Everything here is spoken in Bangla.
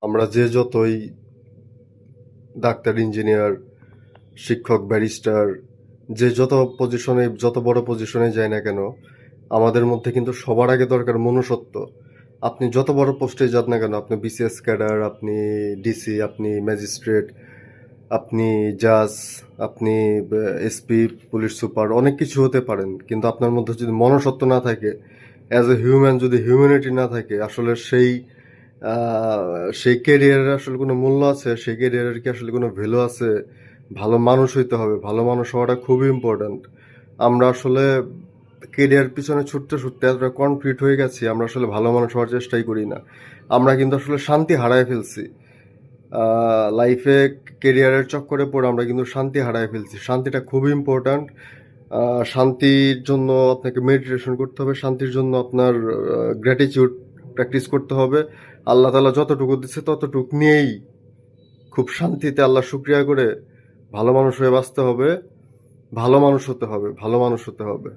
আমরা যে যতই ডাক্তার, ইঞ্জিনিয়ার, শিক্ষক, ব্যারিস্টার, যে যত বড় পজিশনে যাই না কেন, আমাদের মধ্যে কিন্তু সবার আগে দরকার মনুষ্যত্ব। আপনি যত বড় পোস্টে যান না কেন, আপনি বিসিএস ক্যাডার, আপনি ডিসি, আপনি ম্যাজিস্ট্রেট, আপনি জাজ, আপনি এসপি, পুলিশ সুপার, অনেক কিছু হতে পারেন, কিন্তু আপনার মধ্যে যদি মনুষ্যত্ব না থাকে, অ্যাজ এ হিউম্যান যদি হিউম্যানিটি না থাকে, আসলে সেই ক্যারিয়ারের আসলে কোনো মূল্য আছে? সেই ক্যারিয়ারের কি আসলে কোনো ভ্যালু আছে? ভালো মানুষ হইতে হবে, ভালো মানুষ হওয়াটা খুবই ইম্পর্ট্যান্ট। আমরা আসলে ক্যারিয়ার পিছনে ছুটতে ছুটতে এতটা কনফিউজ হয়ে গেছি, আমরা আসলে ভালো মানুষ হওয়ার চেষ্টাই করি না। আমরা কিন্তু আসলে শান্তি হারায় ফেলছি লাইফে। ক্যারিয়ারের চক্করে পড়ে আমরা কিন্তু শান্তি হারায় ফেলছি। শান্তিটা খুবই ইম্পর্ট্যান্ট। শান্তির জন্য আপনাকে মেডিটেশন করতে হবে, শান্তির জন্য আপনার গ্র্যাটিটিউড প্র্যাকটিস করতে হবে। আল্লাহ তাআলা যতটুকু দিচ্ছে ততটুকু নিয়েই খুব শান্তিতে আল্লাহ শুকরিয়া করে ভালো মানুষ হয়ে বাঁচতে হবে, ভালো মানুষ হতে হবে, ভালো মানুষ হতে হবে।